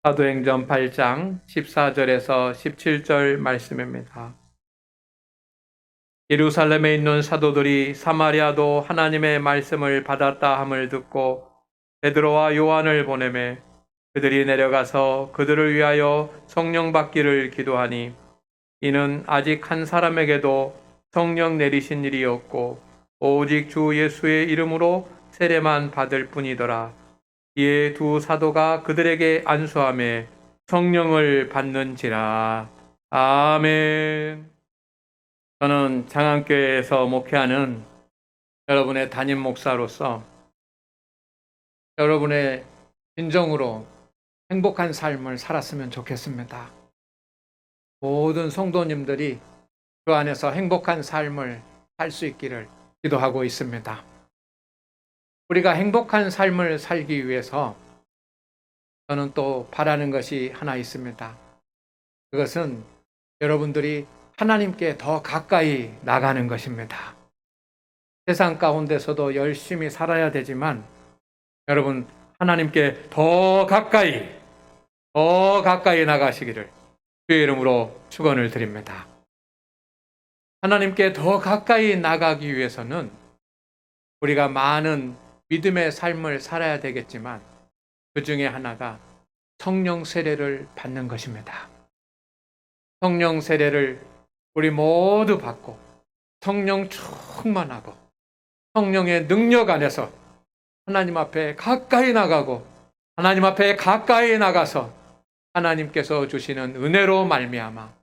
사도행전 8장 14절에서 17절 말씀입니다. 예루살렘에 있는 사도들이 사마리아도 하나님의 말씀을 받았다 함을 듣고 베드로와 요한을 보내매 그들이 내려가서 그들을 위하여 성령 받기를 기도하니 이는 아직 한 사람에게도 성령 내리신 일이 없고 오직 주 예수의 이름으로 세례만 받을 뿐이더라. 이에 두 사도가 그들에게 안수하며 성령을 받는지라. 아멘. 저는 장안교회에서 목회하는 여러분의 담임 목사로서 여러분의 진정으로 행복한 삶을 살았으면 좋겠습니다. 모든 성도님들이 그 안에서 행복한 삶을 살 수 있기를 기도하고 있습니다. 우리가 행복한 삶을 살기 위해서 저는 또 바라는 것이 하나 있습니다. 그것은 여러분들이 하나님께 더 가까이 나가는 것입니다. 세상 가운데서도 열심히 살아야 되지만 여러분 하나님께 더 가까이 나가시기를 주의 이름으로 축원을 드립니다. 하나님께 더 가까이 나가기 위해서는 우리가 많은 믿음의 삶을 살아야 되겠지만 그 중에 하나가 성령 세례를 받는 것입니다. 성령 세례를 우리 모두 받고 성령 충만하고 성령의 능력 안에서 하나님 앞에 가까이 나가고 하나님 앞에 가까이 나가서 하나님께서 주시는 은혜로 말미암아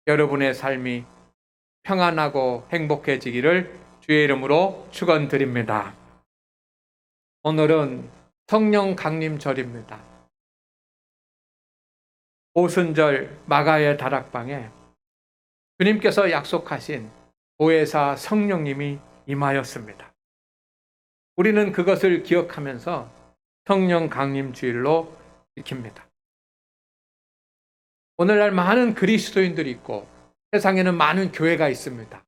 여러분의 삶이 평안하고 행복해지기를 주의 이름으로 축원드립니다. 오늘은 성령 강림절입니다. 오순절 마가의 다락방에 주님께서 약속하신 보혜사 성령님이 임하였습니다. 우리는 그것을 기억하면서 성령 강림 주일로 지킵니다. 오늘날 많은 그리스도인들이 있고 세상에는 많은 교회가 있습니다.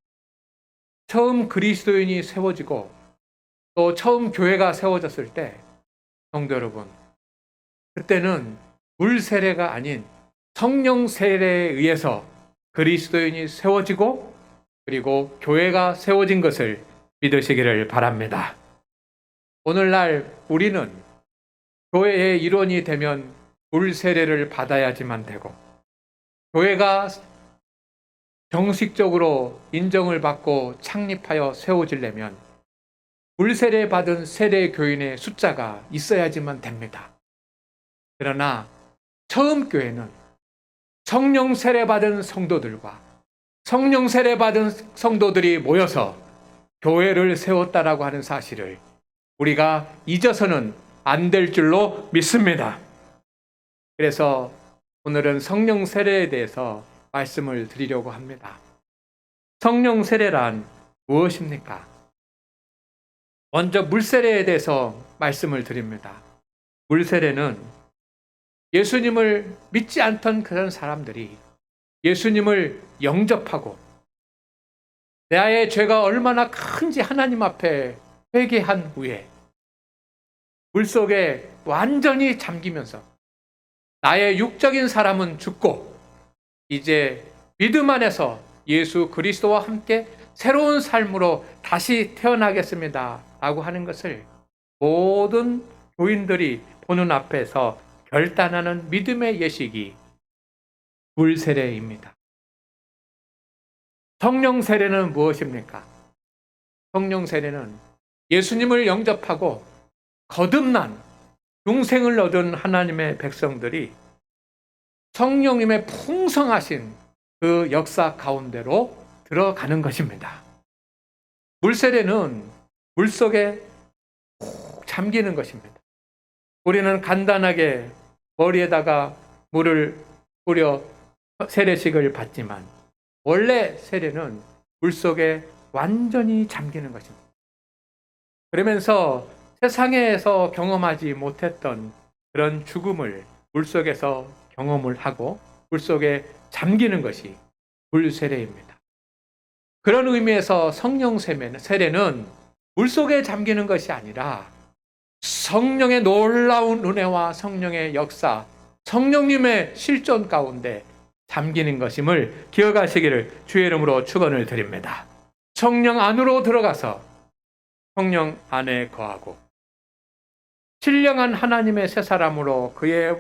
처음 그리스도인이 세워지고 또 처음 교회가 세워졌을 때 성도 여러분, 그때는 물 세례가 아닌 성령 세례에 의해서 그리스도인이 세워지고 그리고 교회가 세워진 것을 믿으시기를 바랍니다. 오늘날 우리는 교회의 일원이 되면 물 세례를 받아야지만 되고 교회가 정식적으로 인정을 받고 창립하여 세워지려면 물세례 받은 세례 교인의 숫자가 있어야지만 됩니다. 그러나 처음 교회는 성령 세례 받은 성도들과 성령 세례 받은 성도들이 모여서 교회를 세웠다라고 하는 사실을 우리가 잊어서는 안 될 줄로 믿습니다. 그래서 오늘은 성령 세례에 대해서 말씀을 드리려고 합니다. 성령 세례란 무엇입니까? 먼저 물세례에 대해서 말씀을 드립니다. 물세례는 예수님을 믿지 않던 그런 사람들이 예수님을 영접하고 나의 죄가 얼마나 큰지 하나님 앞에 회개한 후에 물속에 완전히 잠기면서 나의 육적인 사람은 죽고 이제 믿음 안에서 예수 그리스도와 함께 새로운 삶으로 다시 태어나겠습니다 라고 하는 것을 모든 교인들이 보는 앞에서 결단하는 믿음의 예식이 물세례입니다. 성령 세례는 무엇입니까? 성령 세례는 예수님을 영접하고 거듭난 중생을 얻은 하나님의 백성들이 성령님의 풍성하신 그 역사 가운데로 들어가는 것입니다. 물세례는 물속에 푹 잠기는 것입니다. 우리는 간단하게 머리에다가 물을 뿌려 세례식을 받지만 원래 세례는 물속에 완전히 잠기는 것입니다. 그러면서 세상에서 경험하지 못했던 그런 죽음을 물속에서 경험을 하고 물속에 잠기는 것이 물세례입니다. 그런 의미에서 성령 세례는 물속에 잠기는 것이 아니라 성령의 놀라운 은혜와 성령의 역사, 성령님의 실존 가운데 잠기는 것임을 기억하시기를 주의 이름으로 축원을 드립니다. 성령 안으로 들어가서 성령 안에 거하고 신령한 하나님의 새 사람으로 그의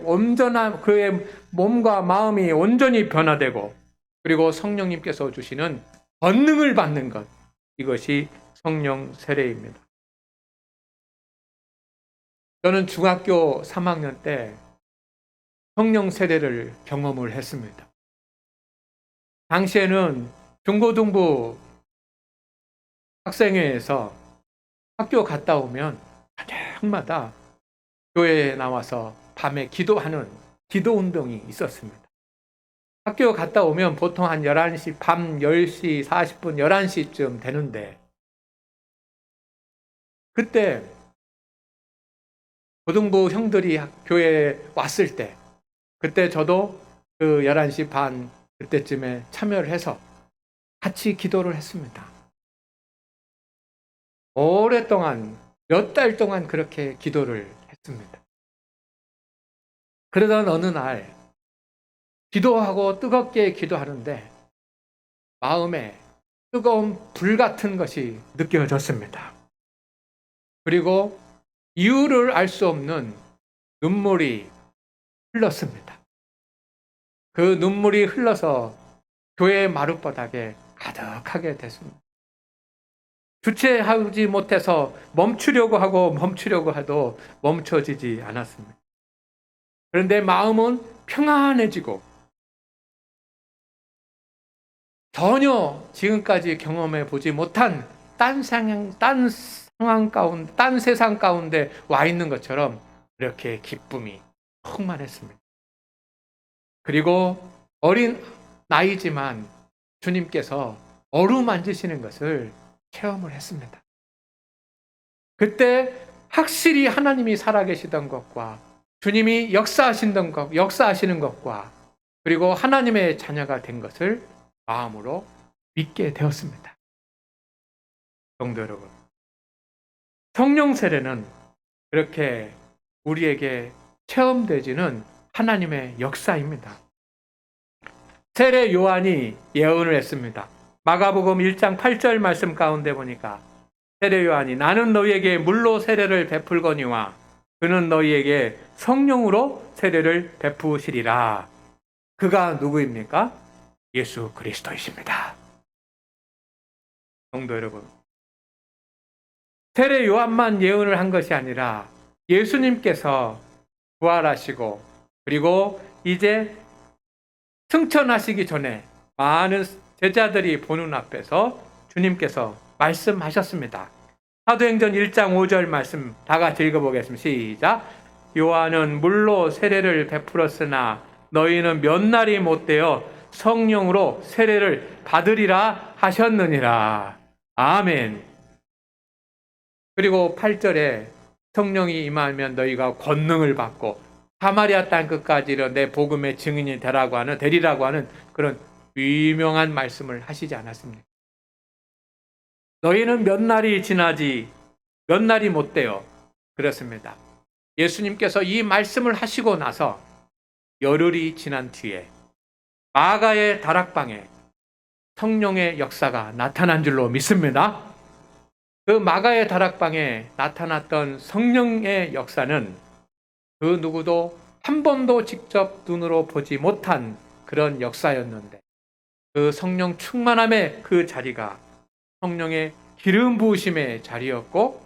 몸과 마음이 온전히 변화되고 그리고 성령님께서 주시는 권능을 받는 것, 이것이 성령 세례입니다. 저는 중학교 3학년 때 성령 세례를 경험을 했습니다. 당시에는 중고등부 학생회에서 학교 갔다 오면 저녁마다 교회에 나와서 밤에 기도하는 기도 운동이 있었습니다. 학교 갔다 오면 보통 한 11시, 밤 10시 40분, 11시쯤 되는데 그때 고등부 형들이 교회에 왔을 때 그때 저도 그 11시 반 그때쯤에 참여를 해서 같이 기도를 했습니다. 오랫동안 몇 달 동안 그렇게 기도를 했습니다. 그러던 어느 날 기도하고 뜨겁게 기도하는데 마음에 뜨거운 불 같은 것이 느껴졌습니다. 그리고 이유를 알 수 없는 눈물이 흘렀습니다. 그 눈물이 흘러서 교회 마룻바닥에 가득하게 됐습니다. 주체하지 못해서 멈추려고 해도 멈춰지지 않았습니다. 그런데 마음은 평안해지고 전혀 지금까지 경험해 보지 못한 딴 세상 가운데 와 있는 것처럼 이렇게 기쁨이 충만했습니다. 그리고 어린 나이지만 주님께서 어루만지시는 것을 체험을 했습니다. 그때 확실히 하나님이 살아계시던 것과 주님이 역사하시는 것과 그리고 하나님의 자녀가 된 것을 마음으로 믿게 되었습니다. 성도 여러분, 성령 세례는 그렇게 우리에게 체험되지는 하나님의 역사입니다. 세례 요한이 예언을 했습니다. 마가복음 1장 8절 말씀 가운데 보니까 세례 요한이 나는 너희에게 물로 세례를 베풀거니와 그는 너희에게 성령으로 세례를 베푸시리라. 그가 누구입니까? 예수 그리스도이십니다. 성도 여러분, 세례 요한만 예언을 한 것이 아니라 예수님께서 부활하시고 그리고 이제 승천하시기 전에 많은 제자들이 보는 앞에서 주님께서 말씀하셨습니다. 사도행전 1장 5절 말씀 다 같이 읽어보겠습니다. 시작. 요한은 물로 세례를 베풀었으나 너희는 몇 날이 못되어 성령으로 세례를 받으리라 하셨느니라. 아멘. 그리고 8절에 성령이 임하면 너희가 권능을 받고 사마리아 땅 끝까지 내 복음의 증인이 되리라고 하는 그런 유명한 말씀을 하시지 않았습니까? 너희는 몇 날이 못되어 그렇습니다. 예수님께서 이 말씀을 하시고 나서 열흘이 지난 뒤에 마가의 다락방에 성령의 역사가 나타난 줄로 믿습니다. 그 마가의 다락방에 나타났던 성령의 역사는 그 누구도 한 번도 직접 눈으로 보지 못한 그런 역사였는데 그 성령 충만함의 그 자리가 성령의 기름 부으심의 자리였고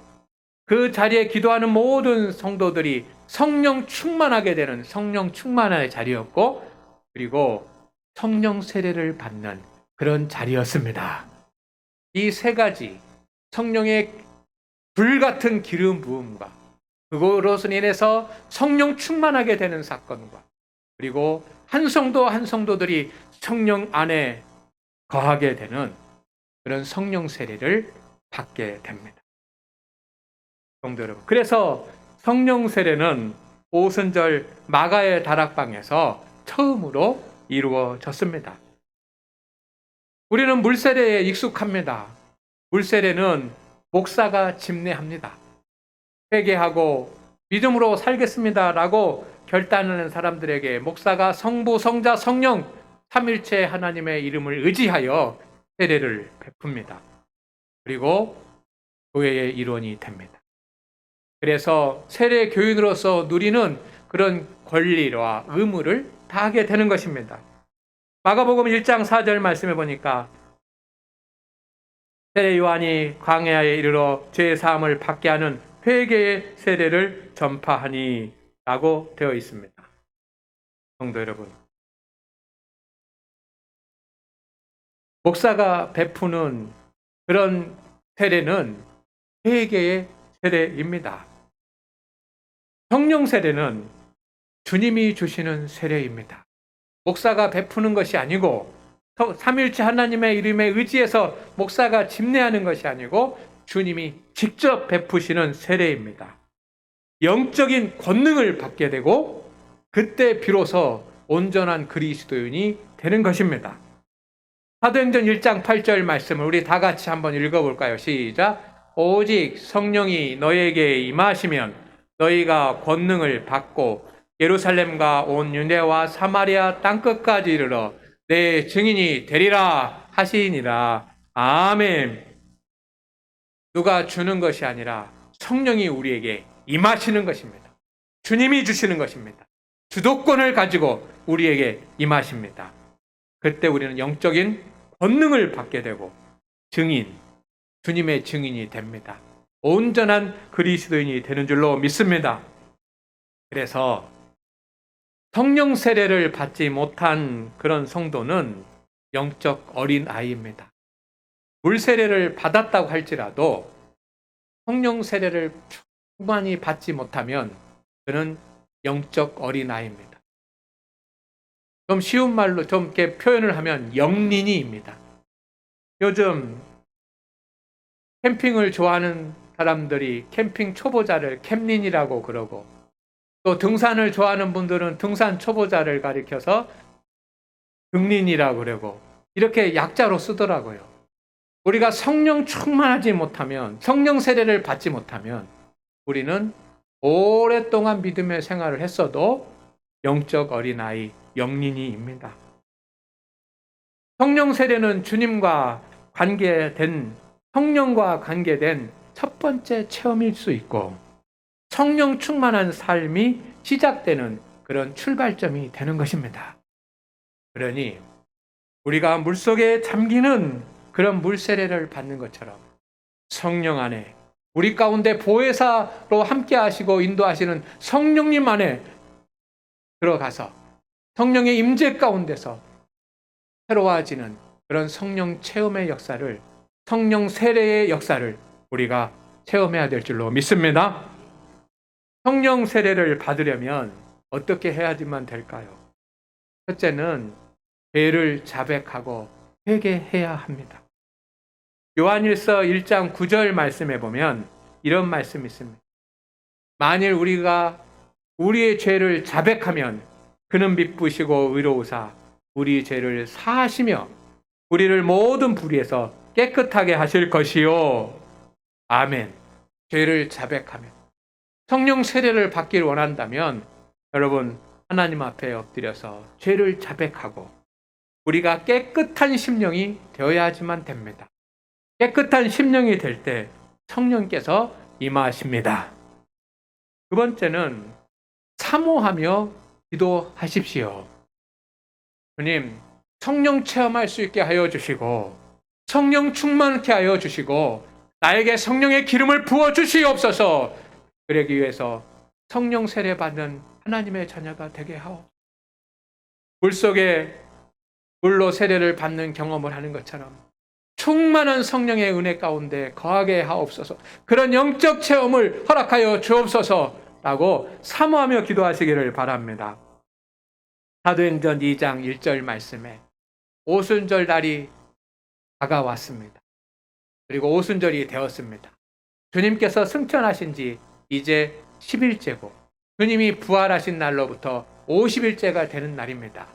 그 자리에 기도하는 모든 성도들이 성령 충만하게 되는 성령 충만의 자리였고 그리고 성령 세례를 받는 그런 자리였습니다. 이 세 가지 성령의 불같은 기름 부음과 그것으로 인해서 성령 충만하게 되는 사건과 그리고 한 성도들이 성령 안에 거하게 되는 그런 성령 세례를 받게 됩니다. 성도 여러분, 그래서 성령 세례는 오순절 마가의 다락방에서 처음으로 이루어졌습니다. 우리는 물세례에 익숙합니다. 물세례는 목사가 집례합니다. 회개하고 믿음으로 살겠습니다라고 결단하는 사람들에게 목사가 성부, 성자, 성령 삼일체 하나님의 이름을 의지하여 세례를 베풉니다. 그리고 교회의 일원이 됩니다. 그래서 세례 교인으로서 누리는 그런 권리와 의무를 다하게 되는 것입니다. 마가복음 1장 4절 말씀해 보니까 세례 요한이 광야에 이르러 죄 사함을 받게 하는 회개의 세례를 전파하니 라고 되어 있습니다. 성도 여러분, 목사가 베푸는 그런 세례는 회개의 세례입니다. 성령 세례는 주님이 주시는 세례입니다. 목사가 베푸는 것이 아니고 삼일체 하나님의 이름에 의지해서 목사가 집례하는 것이 아니고 주님이 직접 베푸시는 세례입니다. 영적인 권능을 받게 되고 그때 비로소 온전한 그리스도인이 되는 것입니다. 사도행전 1장 8절 말씀을 우리 다 같이 한번 읽어볼까요? 시작. 오직 성령이 너에게 임하시면 너희가 권능을 받고 예루살렘과 온 유대와 사마리아 땅끝까지 이르러 내 증인이 되리라 하시니라. 아멘. 누가 주는 것이 아니라 성령이 우리에게 임하시는 것입니다. 주님이 주시는 것입니다. 주도권을 가지고 우리에게 임하십니다. 그때 우리는 영적인 권능을 받게 되고 증인, 주님의 증인이 됩니다. 온전한 그리스도인이 되는 줄로 믿습니다. 그래서 성령 세례를 받지 못한 그런 성도는 영적 어린 아이입니다. 물 세례를 받았다고 할지라도 성령 세례를 충만히 받지 못하면 그는 영적 어린 아이입니다. 좀 쉬운 말로 좀 이렇게 표현을 하면 영린이입니다. 요즘 캠핑을 좋아하는 사람들이 캠핑 초보자를 캠린이라고 그러고 또 등산을 좋아하는 분들은 등산 초보자를 가리켜서 등린이라고 그러고 이렇게 약자로 쓰더라고요. 우리가 성령 충만하지 못하면 성령 세례를 받지 못하면 우리는 오랫동안 믿음의 생활을 했어도 영적 어린아이 영린이입니다. 성령 세례는 주님과 관계된 성령과 관계된 첫 번째 체험일 수 있고 성령 충만한 삶이 시작되는 그런 출발점이 되는 것입니다. 그러니 우리가 물속에 잠기는 그런 물세례를 받는 것처럼 성령 안에 우리 가운데 보혜사로 함께 하시고 인도하시는 성령님 안에 들어가서 성령의 임재 가운데서 새로워지는 그런 성령 체험의 역사를 성령 세례의 역사를 우리가 체험해야 될 줄로 믿습니다. 성령 세례를 받으려면 어떻게 해야지만 될까요? 첫째는 죄를 자백하고 회개해야 합니다. 요한일서 1장 9절 말씀에 보면 이런 말씀이 있습니다. 만일 우리가 우리의 죄를 자백하면 그는 미쁘시고 의로우사 우리 죄를 사하시며 우리를 모든 불의에서 깨끗하게 하실 것이요. 아멘. 죄를 자백하면 성령 세례를 받기를 원한다면 여러분 하나님 앞에 엎드려서 죄를 자백하고 우리가 깨끗한 심령이 되어야지만 됩니다. 깨끗한 심령이 될 때 성령께서 임하십니다. 두 번째는 사모하며 기도하십시오. 주님, 성령 체험할 수 있게 하여 주시고 성령 충만케 하여 주시고 나에게 성령의 기름을 부어 주시옵소서. 그러기 위해서 성령 세례 받는 하나님의 자녀가 되게 하오. 물속에 물로 세례를 받는 경험을 하는 것처럼 충만한 성령의 은혜 가운데 거하게 하옵소서. 그런 영적 체험을 허락하여 주옵소서라고 사모하며 기도하시기를 바랍니다. 사도행전 2장 1절 말씀에 오순절 날이 다가왔습니다. 그리고 오순절이 되었습니다. 주님께서 승천하신 지 이제 10일째고 주님이 부활하신 날로부터 50일째가 되는 날입니다.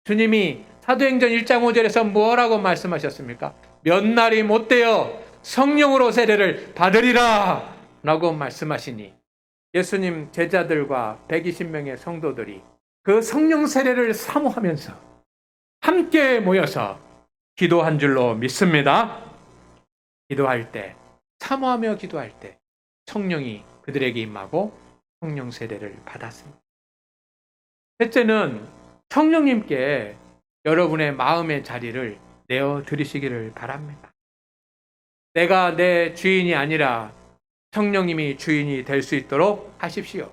주님이 사도행전 1장 5절에서 뭐라고 말씀하셨습니까? 몇 날이 못되어 성령으로 세례를 받으리라 라고 말씀하시니 예수님 제자들과 120명의 성도들이 그 성령 세례를 사모하면서 함께 모여서 기도한 줄로 믿습니다. 기도할 때, 사모하며 기도할 때 성령이 그들에게 임하고 성령 세례를 받았습니다. 셋째는 성령님께 여러분의 마음의 자리를 내어 드리시기를 바랍니다. 내가 내 주인이 아니라 성령님이 주인이 될 수 있도록 하십시오.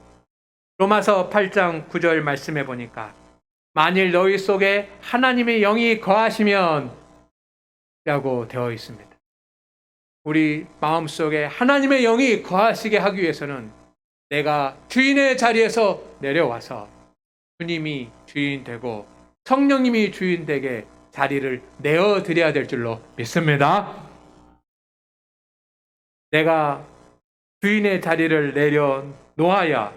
로마서 8장 9절 말씀해 보니까 만일 너희 속에 하나님의 영이 거하시면 라고 되어 있습니다. 우리 마음속에 하나님의 영이 거하시게 하기 위해서는 내가 주인의 자리에서 내려와서 주님이 주인 되고 성령님이 주인 되게 자리를 내어드려야 될 줄로 믿습니다. 내가 주인의 자리를 내려놓아야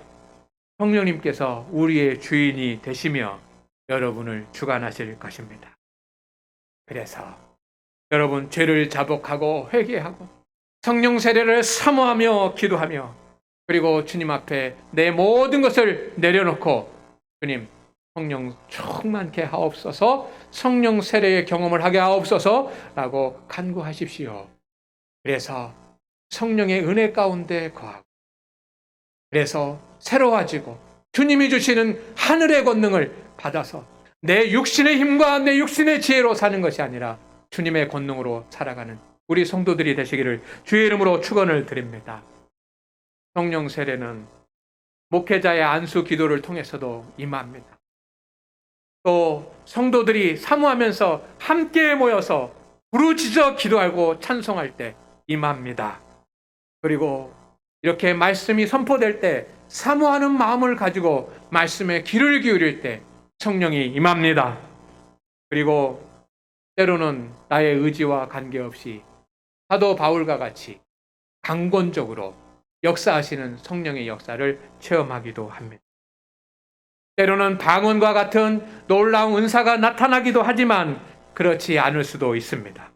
성령님께서 우리의 주인이 되시며 여러분을 주관하실 것입니다. 그래서 여러분 죄를 자복하고 회개하고 성령 세례를 사모하며 기도하며 그리고 주님 앞에 내 모든 것을 내려놓고 주님 성령 충만케 하옵소서, 성령 세례의 경험을 하게 하옵소서 라고 간구하십시오. 그래서 성령의 은혜 가운데 거하고 그래서 새로워지고 주님이 주시는 하늘의 권능을 받아서 내 육신의 힘과 내 육신의 지혜로 사는 것이 아니라 주님의 권능으로 살아가는 우리 성도들이 되시기를 주의 이름으로 축원을 드립니다. 성령 세례는 목회자의 안수 기도를 통해서도 임합니다. 또 성도들이 사모하면서 함께 모여서 부르짖어 기도하고 찬송할 때 임합니다. 그리고 이렇게 말씀이 선포될 때 사모하는 마음을 가지고 말씀에 귀를 기울일 때 성령이 임합니다. 그리고 때로는 나의 의지와 관계없이 사도 바울과 같이 강권적으로 역사하시는 성령의 역사를 체험하기도 합니다. 때로는 방언과 같은 놀라운 은사가 나타나기도 하지만 그렇지 않을 수도 있습니다.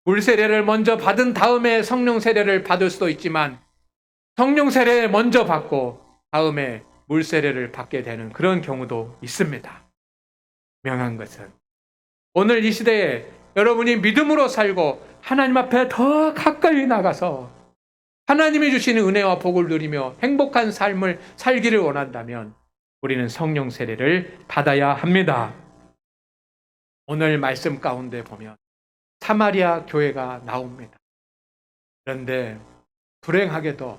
물세례를 먼저 받은 다음에 성령 세례를 받을 수도 있지만 성령 세례 먼저 받고 다음에 물세례를 받게 되는 그런 경우도 있습니다. 분명한 것은 오늘 이 시대에 여러분이 믿음으로 살고 하나님 앞에 더 가까이 나가서 하나님이 주시는 은혜와 복을 누리며 행복한 삶을 살기를 원한다면 우리는 성령 세례를 받아야 합니다. 오늘 말씀 가운데 보면 사마리아 교회가 나옵니다. 그런데 불행하게도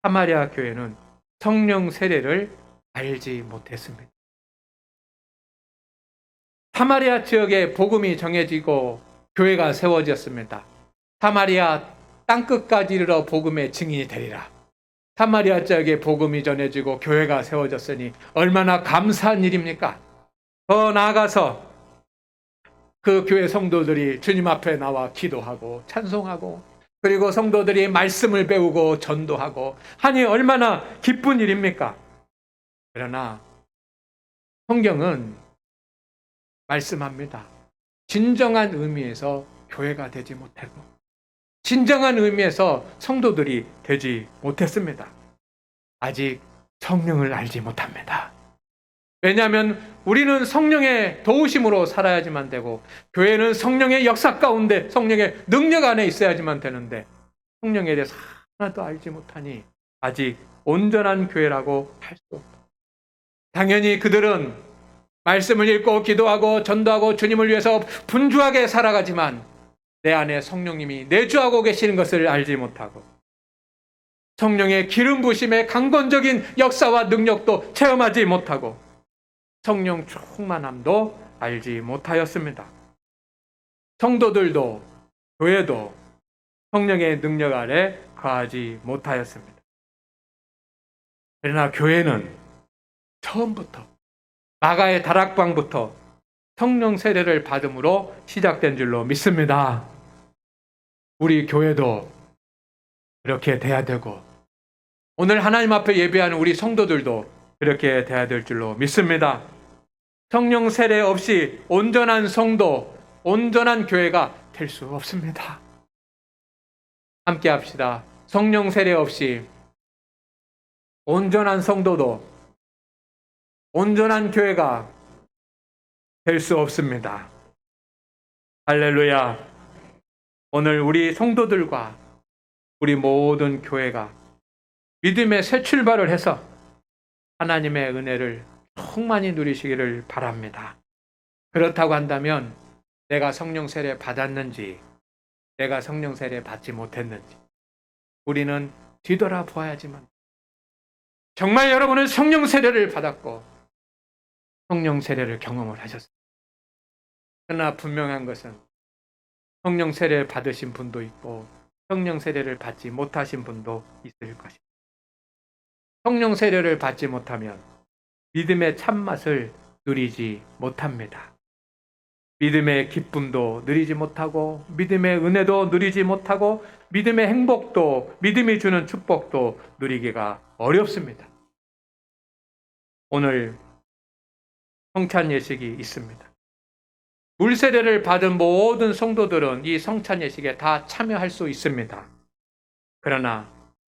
사마리아 교회는 성령 세례를 알지 못했습니다. 사마리아 지역에 복음이 정해지고 교회가 세워졌습니다. 사마리아 땅끝까지 이르러 복음의 증인이 되리라. 사마리아 지역에 복음이 전해지고 교회가 세워졌으니 얼마나 감사한 일입니까? 더 나아가서 그 교회 성도들이 주님 앞에 나와 기도하고 찬송하고 그리고 성도들이 말씀을 배우고 전도하고 하니 얼마나 기쁜 일입니까? 그러나 성경은 말씀합니다. 진정한 의미에서 교회가 되지 못하고 진정한 의미에서 성도들이 되지 못했습니다. 아직 성령을 알지 못합니다. 왜냐하면 우리는 성령의 도우심으로 살아야지만 되고 교회는 성령의 역사 가운데 성령의 능력 안에 있어야지만 되는데 성령에 대해서 하나도 알지 못하니 아직 온전한 교회라고 할 수 없다. 당연히 그들은 말씀을 읽고 기도하고 전도하고 주님을 위해서 분주하게 살아가지만 내 안에 성령님이 내주하고 계시는 것을 알지 못하고 성령의 기름 부심의 강건적인 역사와 능력도 체험하지 못하고 성령 충만함도 알지 못하였습니다. 성도들도 교회도 성령의 능력 아래 거하지 못하였습니다. 그러나 교회는 처음부터 마가의 다락방부터 성령 세례를 받음으로 시작된 줄로 믿습니다. 우리 교회도 그렇게 돼야 되고 오늘 하나님 앞에 예배하는 우리 성도들도 그렇게 돼야 될 줄로 믿습니다. 성령 세례 없이 온전한 성도, 온전한 교회가 될 수 없습니다. 함께 합시다. 성령 세례 없이 온전한 성도도, 온전한 교회가 될 수 없습니다. 할렐루야. 오늘 우리 성도들과 우리 모든 교회가 믿음의 새 출발을 해서 하나님의 은혜를 충만히 누리시기를 바랍니다. 그렇다고 한다면 내가 성령 세례 받았는지, 내가 성령 세례 받지 못했는지 우리는 뒤돌아보아야지만, 정말 여러분은 성령 세례를 받았고 성령 세례를 경험을 하셨습니다. 그러나 분명한 것은 성령 세례를 받으신 분도 있고 성령 세례를 받지 못하신 분도 있을 것입니다. 성령 세례를 받지 못하면 믿음의 참맛을 누리지 못합니다. 믿음의 기쁨도 누리지 못하고 믿음의 은혜도 누리지 못하고 믿음의 행복도, 믿음이 주는 축복도 누리기가 어렵습니다. 오늘 성찬 예식이 있습니다. 물세례를 받은 모든 성도들은 이 성찬 예식에 다 참여할 수 있습니다. 그러나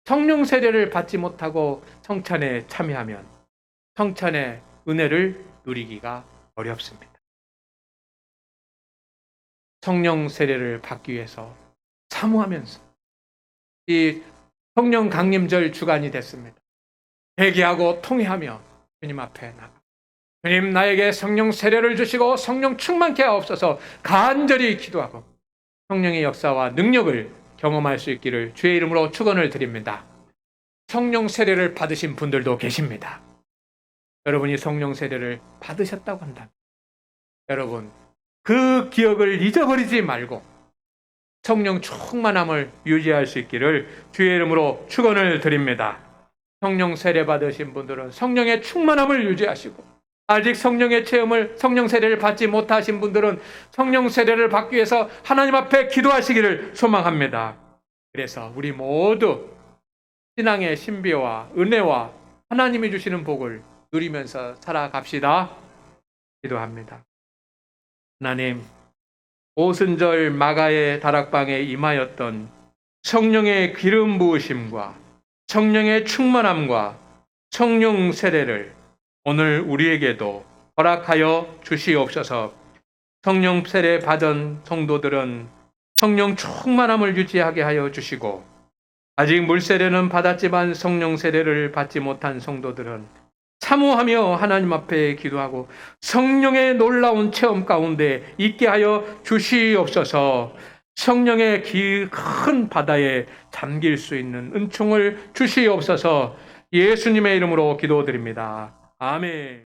성령 세례를 받지 못하고 성찬에 참여하면 성찬의 은혜를 누리기가 어렵습니다. 성령 세례를 받기 위해서 사모하면서 이 성령 강림절 주간이 됐습니다. 회개하고 통회하며 주님 앞에 나가, 주님 나에게 성령 세례를 주시고 성령 충만케 하옵소서 간절히 기도하고 성령의 역사와 능력을 경험할 수 있기를 주의 이름으로 축원을 드립니다. 성령 세례를 받으신 분들도 계십니다. 여러분이 성령 세례를 받으셨다고 한다면 여러분 그 기억을 잊어버리지 말고 성령 충만함을 유지할 수 있기를 주의 이름으로 축원을 드립니다. 성령 세례 받으신 분들은 성령의 충만함을 유지하시고, 아직 성령의 체험을, 성령 세례를 받지 못하신 분들은 성령 세례를 받기 위해서 하나님 앞에 기도하시기를 소망합니다. 그래서 우리 모두 신앙의 신비와 은혜와 하나님이 주시는 복을 누리면서 살아갑시다. 기도합니다. 하나님, 오순절 마가의 다락방에 임하였던 성령의 기름 부으심과 성령의 충만함과 성령 세례를 오늘 우리에게도 허락하여 주시옵소서. 성령 세례 받은 성도들은 성령 충만함을 유지하게 하여 주시고, 아직 물세례는 받았지만 성령 세례를 받지 못한 성도들은 사모하며 하나님 앞에 기도하고 성령의 놀라운 체험 가운데 있게 하여 주시옵소서. 성령의 큰 바다에 잠길 수 있는 은총을 주시옵소서. 예수님의 이름으로 기도드립니다. 아멘.